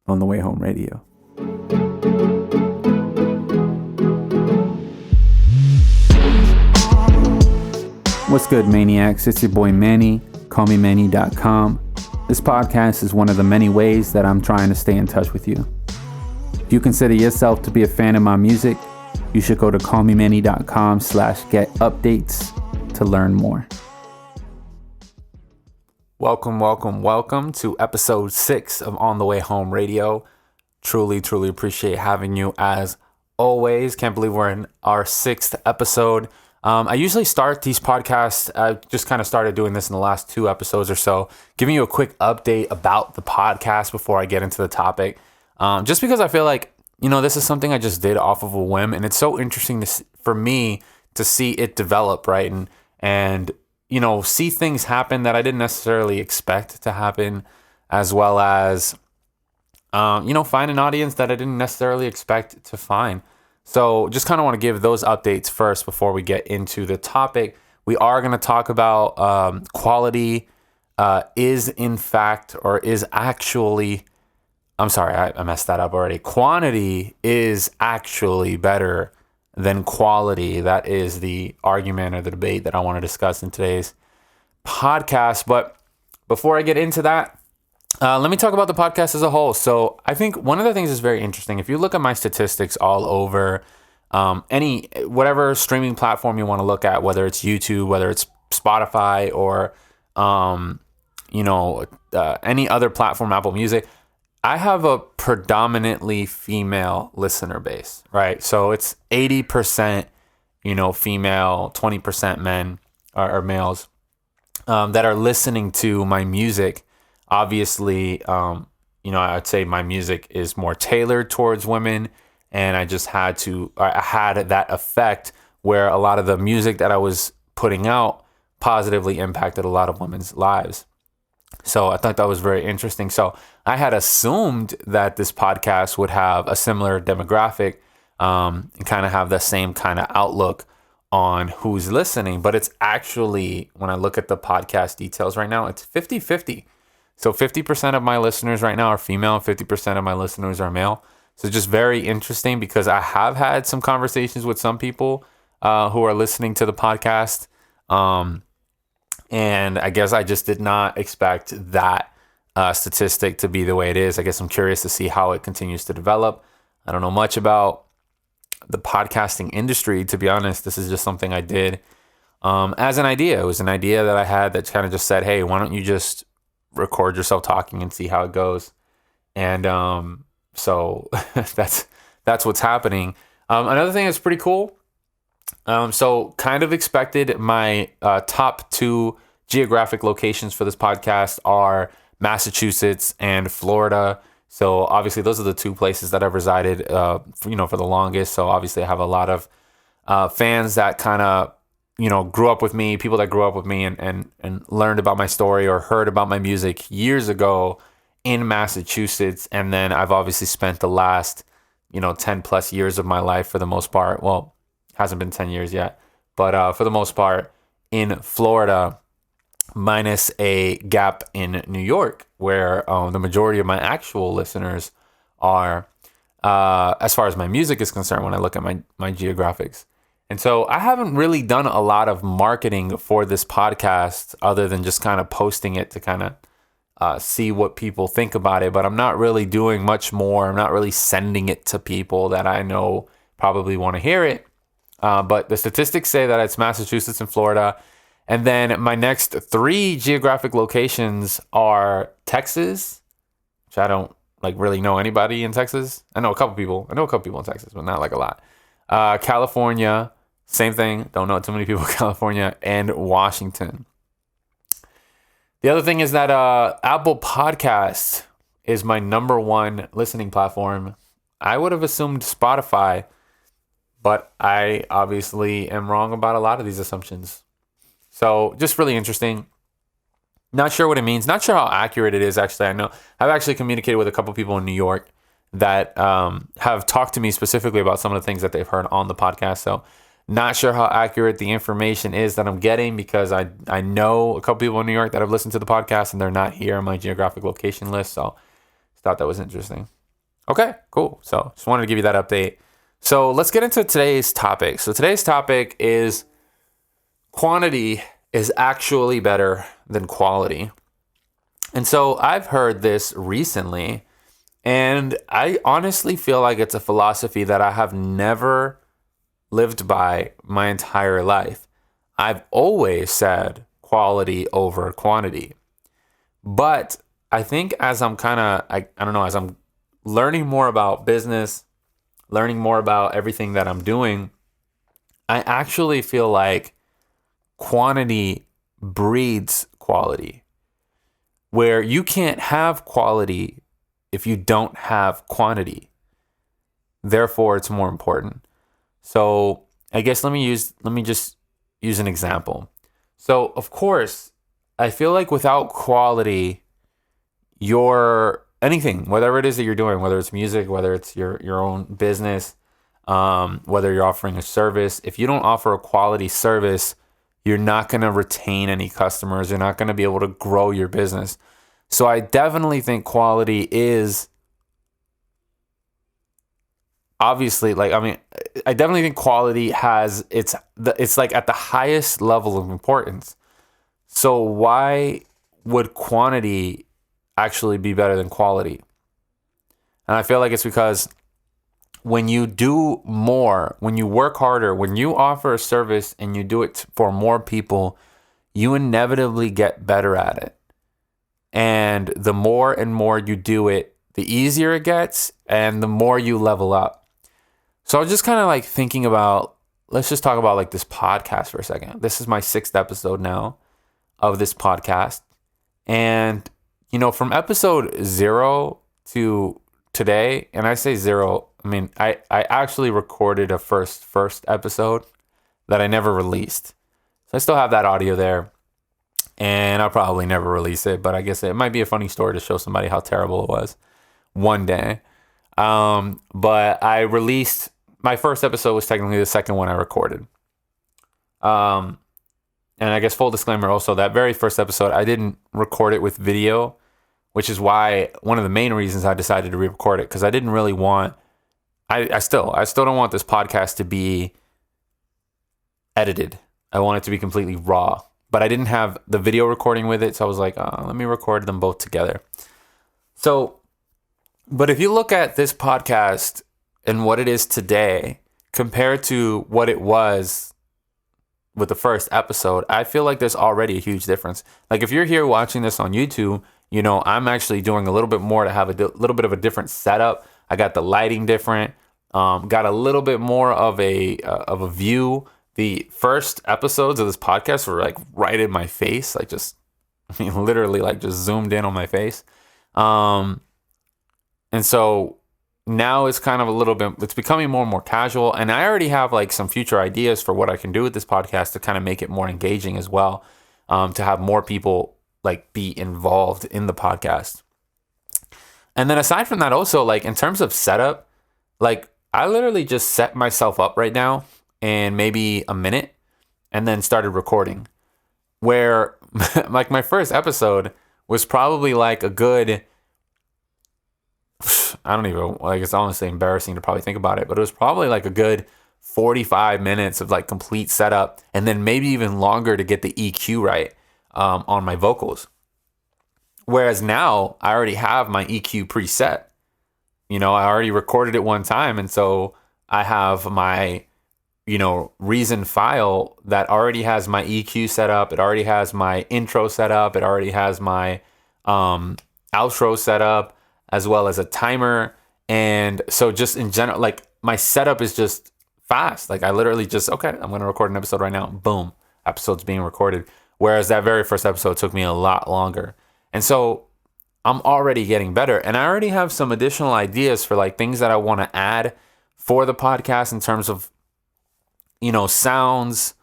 on the Way Home Radio. What's good, Maniacs? It's your boy Manny. CallMeManny.com. This podcast is one of the many ways that I'm trying to stay in touch with you. If you consider yourself to be a fan of my music, you should go to CallMeManny.com/get updates to learn more. Welcome to episode 6 of On the Way Home Radio. Truly appreciate having you as always. Can't believe we're in our 6th episode. I usually start these podcasts, I just kind of started doing this in the last 2 episodes or so, giving you a quick update about the podcast before I get into the topic. Just because I feel like, this is something I just did off of a whim, and it's so interesting for me to see it develop, right? And see things happen that I didn't necessarily expect to happen, as well as, find an audience that I didn't necessarily expect to find. So just kind of want to give those updates first before we get into the topic. We are going to talk about quality is actually, I'm sorry, I messed that up already. Quantity is actually better than quality. That is the argument or the debate that I want to discuss in today's podcast. But before I get into that, let me talk about the podcast as a whole. So I think one of the things is very interesting. If you look at my statistics all over whatever streaming platform you want to look at, whether it's YouTube, whether it's Spotify, or any other platform, Apple Music, I have a predominantly female listener base, right? So it's 80%, female, 20% men or males that are listening to my music. Obviously, I'd say my music is more tailored towards women, and I had that effect where a lot of the music that I was putting out positively impacted a lot of women's lives. So I thought that was very interesting. So I had assumed that this podcast would have a similar demographic and kind of have the same kind of outlook on who's listening. But it's actually, when I look at the podcast details right now, it's 50-50. So 50% of my listeners right now are female, 50% of my listeners are male. So just very interesting, because I have had some conversations with some people who are listening to the podcast. And I guess I just did not expect that statistic to be the way it is. I guess I'm curious to see how it continues to develop. I don't know much about the podcasting industry, to be honest. This is just something I did as an idea. It was an idea that I had that kind of just said, hey, why don't you just record yourself talking and see how it goes? And so that's what's happening. Another thing that's pretty cool. So kind of expected, my top 2 geographic locations for this podcast are Massachusetts and Florida. So obviously those are the 2 places that I've resided, for the longest. So obviously I have a lot of fans that kind of, grew up with me, people that grew up with me and learned about my story or heard about my music years ago in Massachusetts. And then I've obviously spent the last, 10 plus years of my life, for the most part. Well, hasn't been 10 years yet, but for the most part in Florida, minus a gap in New York, where the majority of my actual listeners are, as far as my music is concerned, when I look at my geographics. And so I haven't really done a lot of marketing for this podcast other than just kind of posting it to kind of see what people think about it. But I'm not really doing much more. I'm not really sending it to people that I know probably want to hear it. But the statistics say that it's Massachusetts and Florida. And then my next 3 geographic locations are Texas, which I don't really know anybody in Texas. I know a couple people in Texas, but not a lot. California, same thing. Don't know too many people in California, and Washington. The other thing is that Apple Podcasts is my number 1 listening platform. I would have assumed Spotify, but I obviously am wrong about a lot of these assumptions. So just really interesting. Not sure what it means. Not sure how accurate it is, actually. I know I've actually communicated with a couple people in New York that have talked to me specifically about some of the things that they've heard on the podcast. So not sure how accurate the information is that I'm getting, because I know a couple people in New York that have listened to the podcast and they're not here on my geographic location list. So I thought that was interesting. Okay, cool. So just wanted to give you that update. So let's get into today's topic. So today's topic is quantity is actually better than quality. And so I've heard this recently, and I honestly feel like it's a philosophy that I have never lived by my entire life. I've always said quality over quantity. But I think as I'm I don't know, as I'm learning more about business, learning more about everything that I'm doing, I actually feel like quantity breeds quality, where you can't have quality if you don't have quantity. Therefore, it's more important. So I guess let me just use an example. So of course, I feel like without quality, anything, whatever it is that you're doing, whether it's music, whether it's your own business, whether you're offering a service, if you don't offer a quality service, you're not going to retain any customers. You're not going to be able to grow your business. So I definitely think quality is obviously I definitely think quality has it's like at the highest level of importance. So why would quantity actually be better than quality? And I feel like it's because when you do more, when you work harder, when you offer a service and you do it for more people, you inevitably get better at it. And the more and more you do it, the easier it gets and the more you level up. So I was just kind of like thinking about, let's just talk about like this podcast for a second. This is my 6th episode now of this podcast. And, from episode 0 to today, and I say 0, I mean, I actually recorded a first episode that I never released. So I still have that audio there, and I'll probably never release it, but I guess it might be a funny story to show somebody how terrible it was one day. But I released, my first episode was technically the second one I recorded. And I guess full disclaimer also, that very first episode, I didn't record it with video, which is why one of the main reasons I decided to re-record it, because I didn't really want, I still don't want this podcast to be edited. I want it to be completely raw, but I didn't have the video recording with it. So I was like, let me record them both together. So, but if you look at this podcast and what it is today compared to what it was with the first episode, I feel like there's already a huge difference. Like if you're here watching this on YouTube, I'm actually doing a little bit more to have a little bit of a different setup. I got the lighting different, got a little bit more of a view. The first episodes of this podcast were like right in my face, literally like just zoomed in on my face. And so now it's kind of it's becoming more and more casual. And I already have like some future ideas for what I can do with this podcast to kind of make it more engaging as well. To have more people like be involved in the podcast. And then aside from that also, like in terms of setup, like I literally just set myself up right now in maybe a minute and then started recording, where like my first episode was probably like a good, I don't even, like it's honestly embarrassing to probably think about it, but it was probably like a good 45 minutes of like complete setup, and then maybe even longer to get the EQ right on my vocals. Whereas now I already have my EQ preset. I already recorded it one time, and so I have my Reason file that already has my EQ set up. It already has my intro set up. It already has my outro set up, as well as a timer. And so just in general, like my setup is just fast. Like I literally just, okay, I'm going to record an episode right now. Boom, episode's being recorded. Whereas that very first episode took me a lot longer. And so I'm already getting better. And I already have some additional ideas for like things that I want to add for the podcast in terms of, sounds,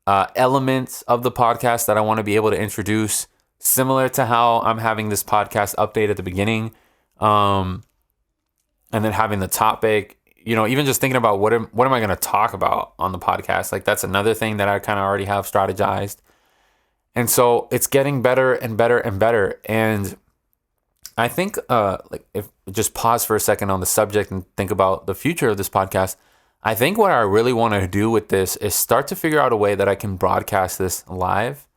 elements of the podcast that I want to be able to introduce, similar to how I'm having this podcast update at the beginning. And then having the topic, even just thinking about what am I going to talk about on the podcast? Like that's another thing that I kind of already have strategized. And so it's getting better and better and better. And I think like if just pause for a second on the subject and think about the future of this podcast. I think what I really want to do with this is start to figure out a way that I can broadcast this live.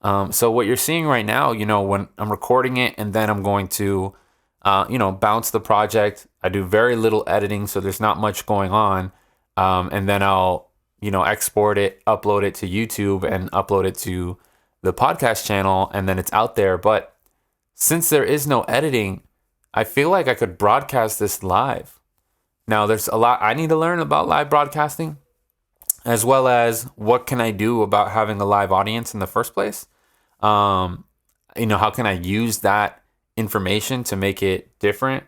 So what you're seeing right now, when I'm recording it and then I'm going to, bounce the project. I do very little editing, so there's not much going on. And then I'll, export it, upload it to YouTube and upload it to the podcast channel, and then it's out there. But since there is no editing, I feel like I could broadcast this live. Now, there's a lot I need to learn about live broadcasting, as well as what can I do about having a live audience in the first place. How can I use that information to make it different?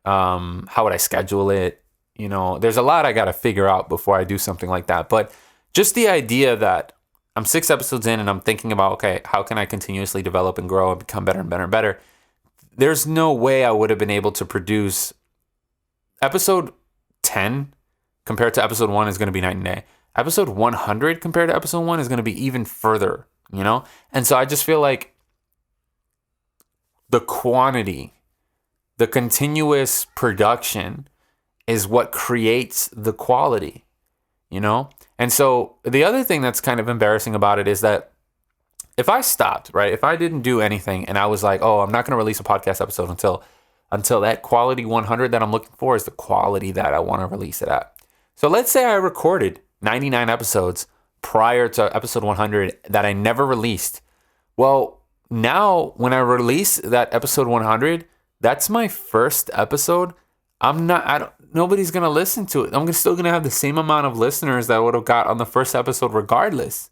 How would I schedule it? There's a lot I got to figure out before I do something like that. But just the idea that I'm 6 episodes in and I'm thinking about, okay, how can I continuously develop and grow and become better and better and better? There's no way I would have been able to produce episode 10 compared to episode 1 is going to be night and day. Episode 100 compared to episode 1 is going to be even further, And so I just feel like the quantity, the continuous production is what creates the quality, And so the other thing that's kind of embarrassing about it is that if I stopped, right? If I didn't do anything and I was like, oh, I'm not going to release a podcast episode until that quality 100 that I'm looking for is the quality that I want to release it at. So let's say I recorded 99 episodes prior to episode 100 that I never released. Well, now when I release that episode 100, that's my first episode. Nobody's going to listen to it. I'm still going to have the same amount of listeners that I would have got on the first episode regardless,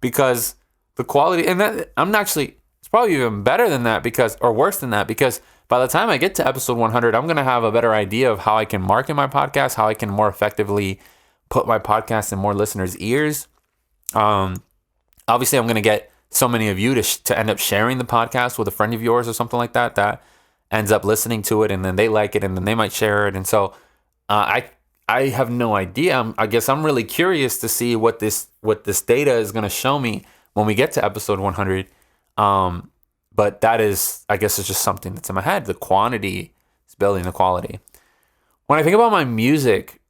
because the quality, and that it's probably even better than that or worse than that, because by the time I get to episode 100, I'm going to have a better idea of how I can market my podcast, how I can more effectively put my podcast in more listeners' ears. Obviously, I'm going to get so many of you to end up sharing the podcast with a friend of yours or something like that ends up listening to it, and then they like it, and then they might share it. And so I have no idea. I guess I'm really curious to see what this data is going to show me when we get to episode 100. But that is, I guess it's just something that's in my head. The quantity is building the quality. When I think about my music,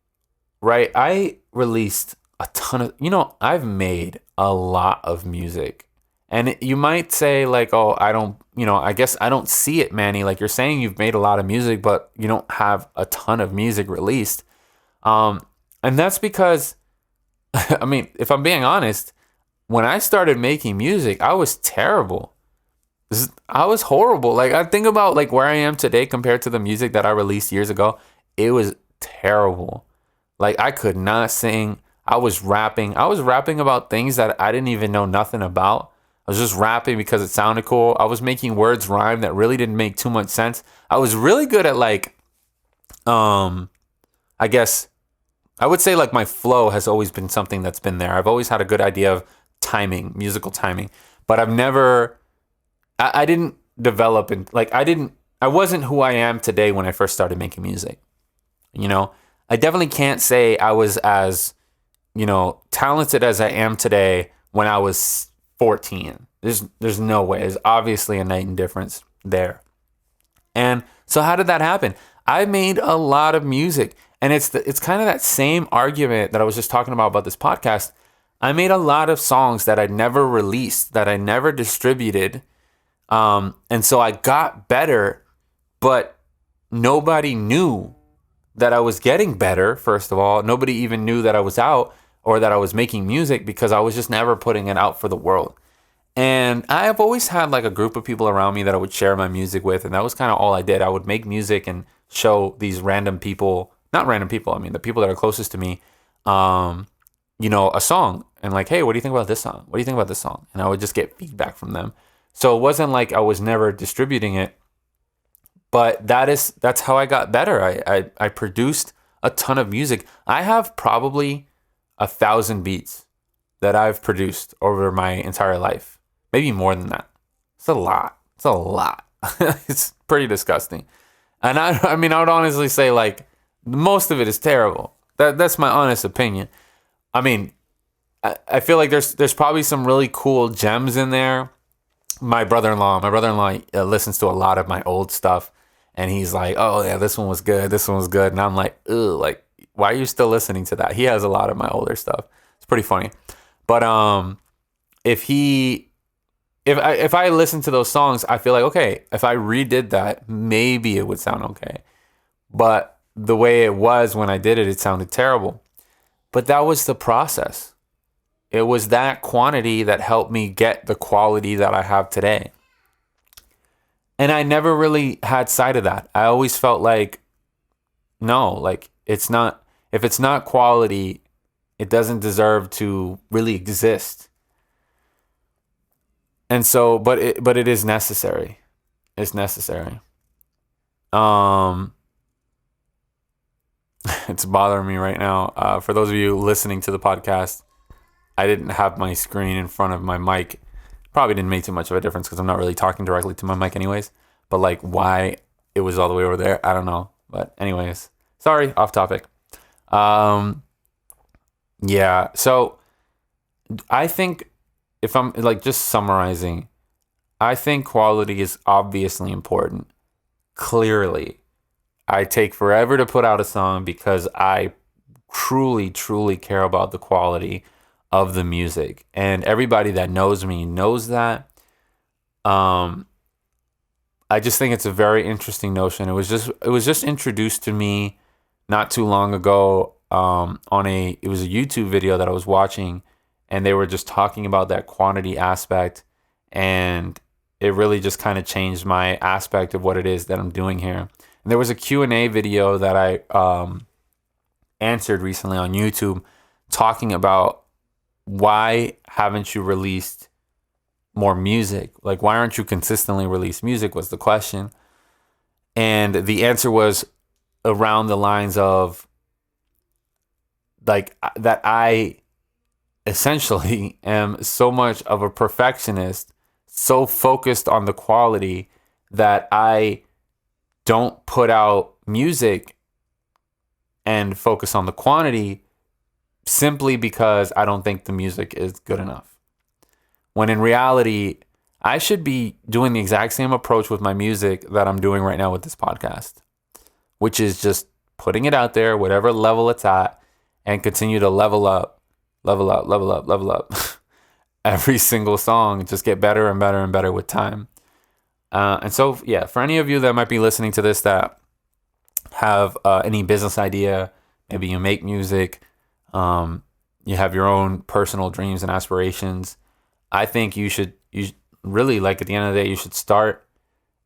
right, I released a ton of, I've made a lot of music. And you might say like, oh, I guess I don't see it, Manny. Like you're saying you've made a lot of music, but you don't have a ton of music released. And that's because, if I'm being honest, when I started making music, I was terrible. I was horrible. Like I think about like where I am today compared to the music that I released years ago. It was terrible. Like I could not sing. I was rapping about things that I didn't even know nothing about. I was just rapping because it sounded cool. I was making words rhyme that really didn't make too much sense. I was really good at like, I guess I would say like my flow has always been something that's been there. I've always had a good idea of timing, musical timing, but I didn't develop I wasn't who I am today when I first started making music. I definitely can't say I was as, talented as I am today when I was 14. There's no way. There's obviously a night and difference there. And so how did that happen? I made a lot of music, and it's kind of that same argument that I was just talking about this podcast. I made a lot of songs that I never released, that I never distributed. And so I got better, but nobody knew that I was getting better. First of all, nobody even knew that I was out or that I was making music because I was just never putting it out for the world. And I have always had like a group of people around me that I would share my music with. And that was kind of all I did. I would make music and show these random people, not random people, the people that are closest to me, a song. And like, hey, what do you think about this song? What do you think about this song? And I would just get feedback from them. So it wasn't like I was never distributing it, but that's how I got better. I produced a ton of music. I have probably 1,000 beats that I've produced over my entire life. Maybe more than that. It's a lot. It's pretty disgusting. And I would honestly say like most of it is terrible. That's my honest opinion. I feel like there's probably some really cool gems in there. my brother-in-law listens to a lot of my old stuff, and he's like, oh yeah, this one was good, and I'm like, ugh, like, why are you still listening to that? He has a lot of my older stuff. It's pretty funny. But if I listen to those songs, I feel like, okay, if I redid that, maybe it would sound okay. But the way it was when I did it, it sounded terrible. But that was the process. It was that quantity that helped me get the quality that I have today. And I never really had sight of that. I always felt like, no, like it's not, if it's not quality, it doesn't deserve to really exist. And so, but it is necessary. It's necessary. It's bothering me right now. For those of you listening to the podcast, I didn't have my screen in front of my mic. Probably didn't make too much of a difference because I'm not really talking directly to my mic anyways. But like why it was all the way over there, I don't know. But anyways, sorry, off topic. Yeah, so I think if I'm like just summarizing, I think quality is obviously important. Clearly, I take forever to put out a song because I truly, truly care about the quality of the music. And everybody that knows me knows that. I just think it's a very interesting notion. It was just introduced to me not too long ago it was a YouTube video that I was watching, and they were just talking about that quantity aspect, and it really just kind of changed my aspect of what it is that I'm doing here. And there was a Q&A video that I answered recently on YouTube talking about why haven't you released more music? Like, why aren't you consistently release music was the question. And the answer was around the lines of like that I essentially am so much of a perfectionist, so focused on the quality that I don't put out music and focus on the quantity simply because I don't think the music is good enough. When in reality, I should be doing the exact same approach with my music that I'm doing right now with this podcast, which is just putting it out there, whatever level it's at, and continue to level up every single song. Just get better and better and better with time. And so, yeah, for any of you that might be listening to this that have any business idea, maybe you make music, you have your own personal dreams and aspirations, I think you really, like, at the end of the day, you should start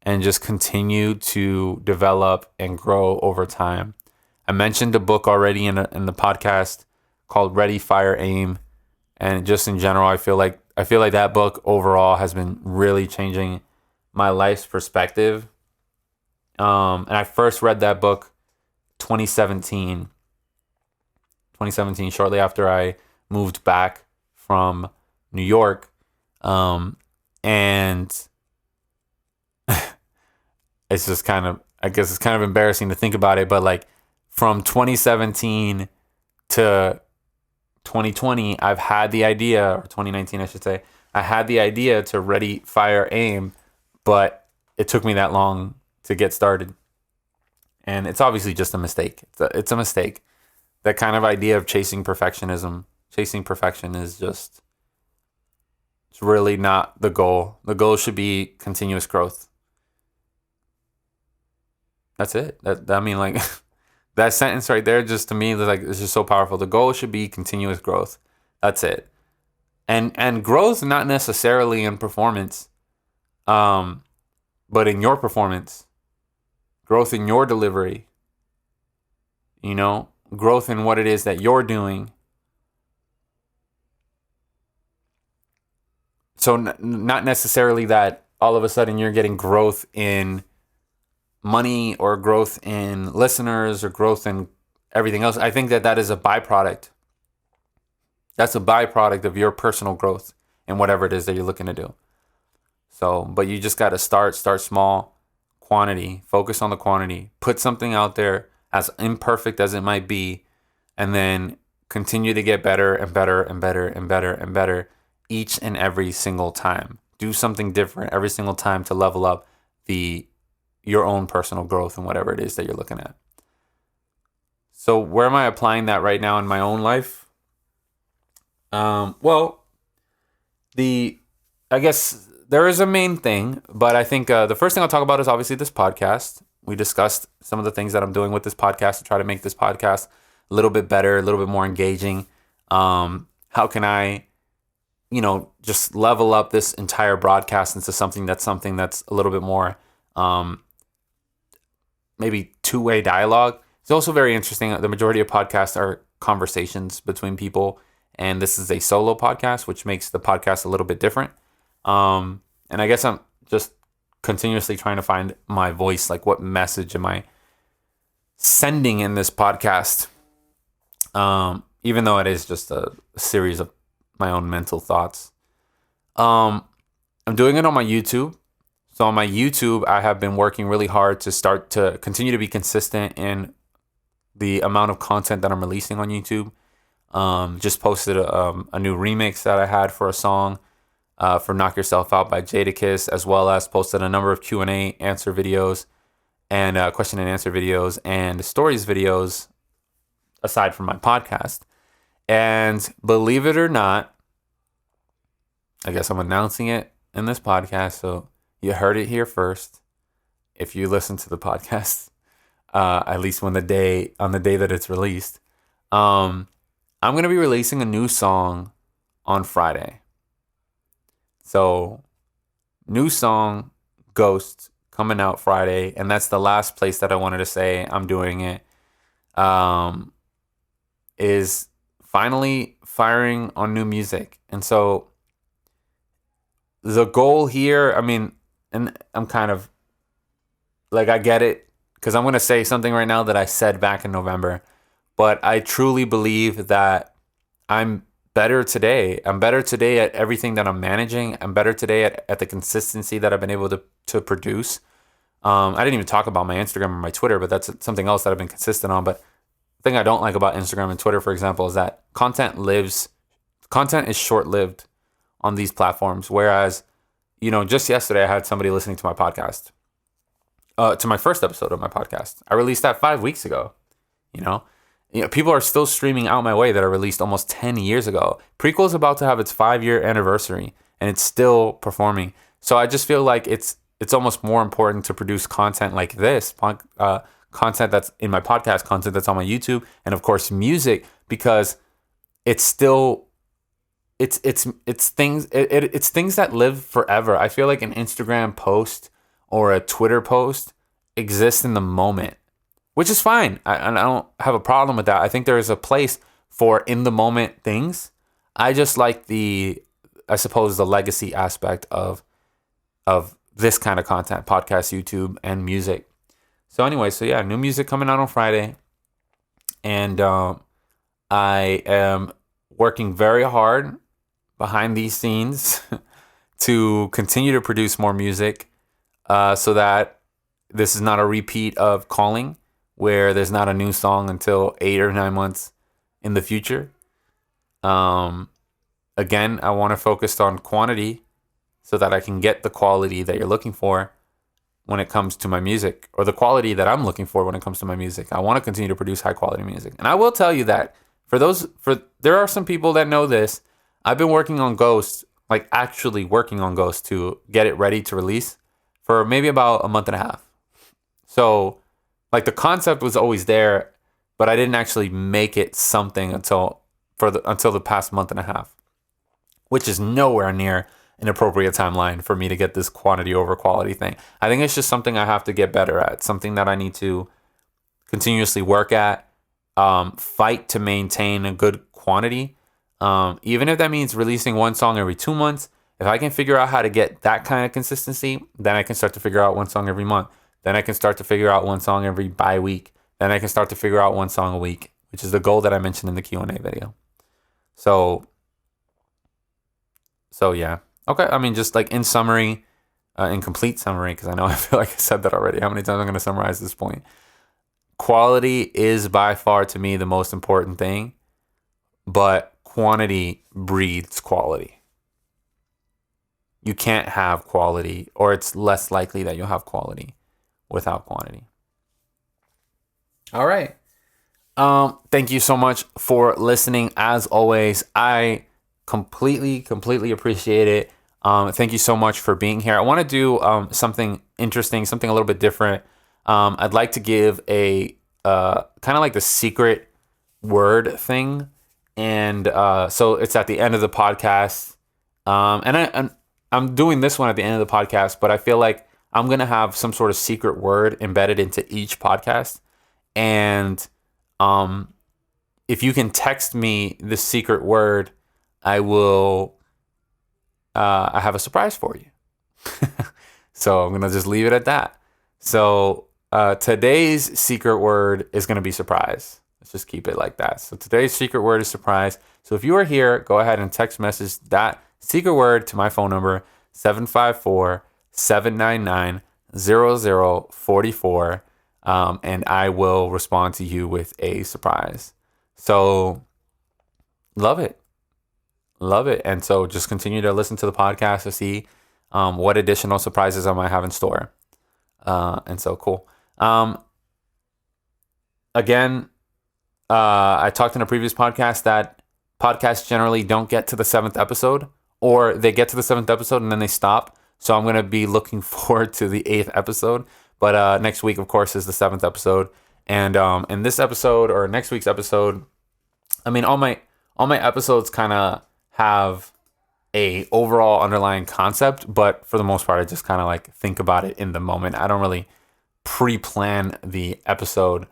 and just continue to develop and grow over time. I mentioned a book already in the podcast called Ready, Fire, Aim. And just in general, I feel like that book overall has been really changing my life's perspective. And I first read that book 2017, shortly after I moved back from New York. And it's just I guess it's kind of embarrassing to think about it, but like from 2017 to 2020, I've had the idea, or 2019, I should say, I had the idea to Ready, Fire, Aim, but it took me that long to get started. And it's obviously just a mistake. It's a mistake. That kind of idea of chasing perfection is just, it's really not the goal. The goal should be continuous growth. That's it. That sentence right there, just to me, it's just so powerful. The goal should be continuous growth. That's it. And growth not necessarily in performance, but in your performance, growth in your delivery, growth in what it is that you're doing. So not necessarily that all of a sudden you're getting growth in money or growth in listeners or growth in everything else. I think that is a byproduct. That's a byproduct of your personal growth and whatever it is that you're looking to do. So, but you just got to start small, quantity, focus on the quantity, put something out there as imperfect as it might be, and then continue to get better and better and better and better and better each and every single time do something different every single time to level up your own personal growth and whatever it is that you're looking at. So where am I applying that right now in my own life? Well, I guess there is a main thing, but I think the first thing I'll talk about is obviously this podcast. We discussed some of the things that I'm doing with this podcast to try to make this podcast a little bit better, a little bit more engaging. How can I, just level up this entire broadcast into something that's a little bit more, maybe two-way dialogue. It's also very interesting. The majority of podcasts are conversations between people, and this is a solo podcast, which makes the podcast a little bit different. And I guess I'm just continuously trying to find my voice. Like, what message am I sending in this podcast? Even though it is just a series of my own mental thoughts. I'm doing it on my YouTube. So on my YouTube, I have been working really hard to start to continue to be consistent in the amount of content that I'm releasing on YouTube. Just posted a new remix that I had for a song for Knock Yourself Out by Jadakiss, as well as posted a number of Q&A answer videos and question and answer videos and stories videos aside from my podcast. And believe it or not, I guess I'm announcing it in this podcast, so you heard it here first. If you listen to the podcast, at least on the day that it's released, I'm going to be releasing a new song on Friday. So, new song, Ghost, coming out Friday, and that's the last place that I wanted to say I'm doing it. Is finally firing on new music. And so the goal here, and I'm kind of like, I get it, because I'm going to say something right now that I said back in November, but I truly believe that I'm better today. I'm better today at everything that I'm managing. I'm better today at the consistency that I've been able to produce. I didn't even talk about my Instagram or my Twitter, but that's something else that I've been consistent on. But the thing I don't like about Instagram and Twitter, for example, is that content is short-lived on these platforms. Whereas, just yesterday I had somebody listening to my podcast, to my first episode of my podcast. I released that 5 weeks ago. People are still streaming Out My Way that I released almost 10 years ago. Prequel is about to have its 5-year anniversary, and it's still performing. So I just feel like it's almost more important to produce content like this, content that's in my podcast, content that's on my YouTube, and of course music, because it's still it's things that live forever. I feel like an Instagram post or a Twitter post exists in the moment, which is fine. I don't have a problem with that. I think there is a place for in the moment things. I just like the legacy aspect of this kind of content, podcast, YouTube, and music. So anyway, new music coming out on Friday. And I am working very hard behind these scenes to continue to produce more music so that this is not a repeat of Calling, where there's not a new song until 8 or 9 months in the future. Again, I want to focus on quantity so that I can get the quality that you're looking for when it comes to my music, or the quality that I'm looking for when it comes to my music. I want to continue to produce high quality music. And I will tell you that there are some people that know this. I've been working on Ghost, like actually working on Ghost to get it ready to release for maybe about a month and a half. So like the concept was always there, but I didn't actually make it something until the past month and a half, which is nowhere near an appropriate timeline for me to get this quantity over quality thing. I think it's just something I have to get better at, something that I need to continuously work at, fight to maintain a good quantity. Even if that means releasing one song every 2 months, if I can figure out how to get that kind of consistency, then I can start to figure out one song every month. Then I can start to figure out one song every bi-week. Then I can start to figure out one song a week, which is the goal that I mentioned in the Q&A video. So yeah. Okay, just like in summary, in complete summary, because I know I feel like I said that already. How many times I'm going to summarize this point? Quality is by far to me the most important thing, but quantity breeds quality. you can't have quality, or it's less likely that you'll have quality without quantity. All right. Thank you so much for listening. As always, I completely appreciate it. Thank you so much for being here. I want to do something interesting, something a little bit different. I'd like to give a kind of like the secret word thing. And so it's at the end of the podcast. And I'm doing this one at the end of the podcast, but I feel like I'm going to have some sort of secret word embedded into each podcast. And if you can text me the secret word, I will, I have a surprise for you. So I'm going to just leave it at that. So today's secret word is going to be surprise. Let's just keep it like that. So today's secret word is surprise. So if you are here, go ahead and text message that secret word to my phone number, 754-799-0044. And I will respond to you with a surprise. So love it. And so just continue to listen to the podcast to see what additional surprises I might have in store. And so cool. Again, I talked in a previous podcast that podcasts generally don't get to the 7th episode, or they get to the 7th episode and then they stop. So I'm going to be looking forward to the 8th episode. But next week, of course, is the 7th episode. And in this episode, or next week's episode, I mean, all my episodes kind of have a overall underlying concept, but for the most part, I just kind of like think about it in the moment. I don't really pre-plan the episode.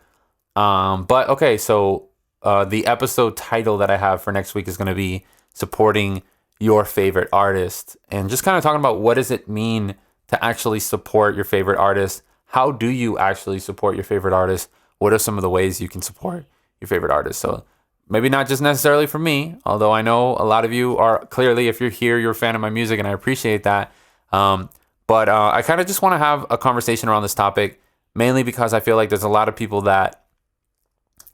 But okay, so the episode title that I have for next week is going to be supporting your favorite artist, and just kind of talking about what does it mean to actually support your favorite artist. How do you actually support your favorite artist? What are some of the ways you can support your favorite artist? So maybe not just necessarily for me, although I know a lot of you are clearly, if you're here, you're a fan of my music, and I appreciate that. But I kind of just want to have a conversation around this topic, mainly because I feel like there's a lot of people that,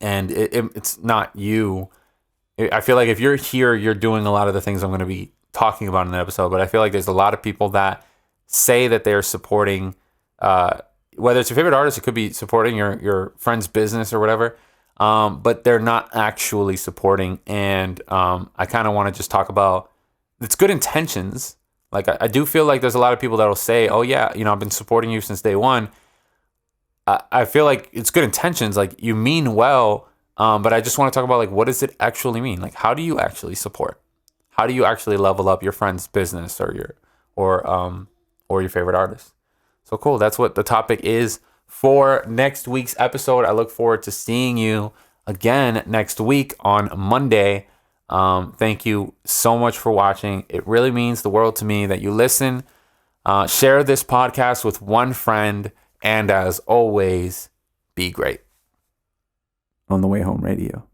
and it's not you. I feel like if you're here, you're doing a lot of the things I'm going to be talking about in the episode, but I feel like there's a lot of people that say that they're supporting, whether it's your favorite artist, it could be supporting your friend's business or whatever, but they're not actually supporting. And I kind of want to just talk about, it's good intentions. Like I do feel like there's a lot of people that will say, oh yeah, I've been supporting you since day one. I feel like it's good intentions, like you mean well, but I just want to talk about like, what does it actually mean? Like, how do you actually support? How do you actually level up your friend's business or your favorite artist? So cool. That's what the topic is for next week's episode. I look forward to seeing you again next week on Monday. Thank you so much for watching. It really means the world to me that you listen. Share this podcast with one friend. And as always, be great. On the Way Home Radio.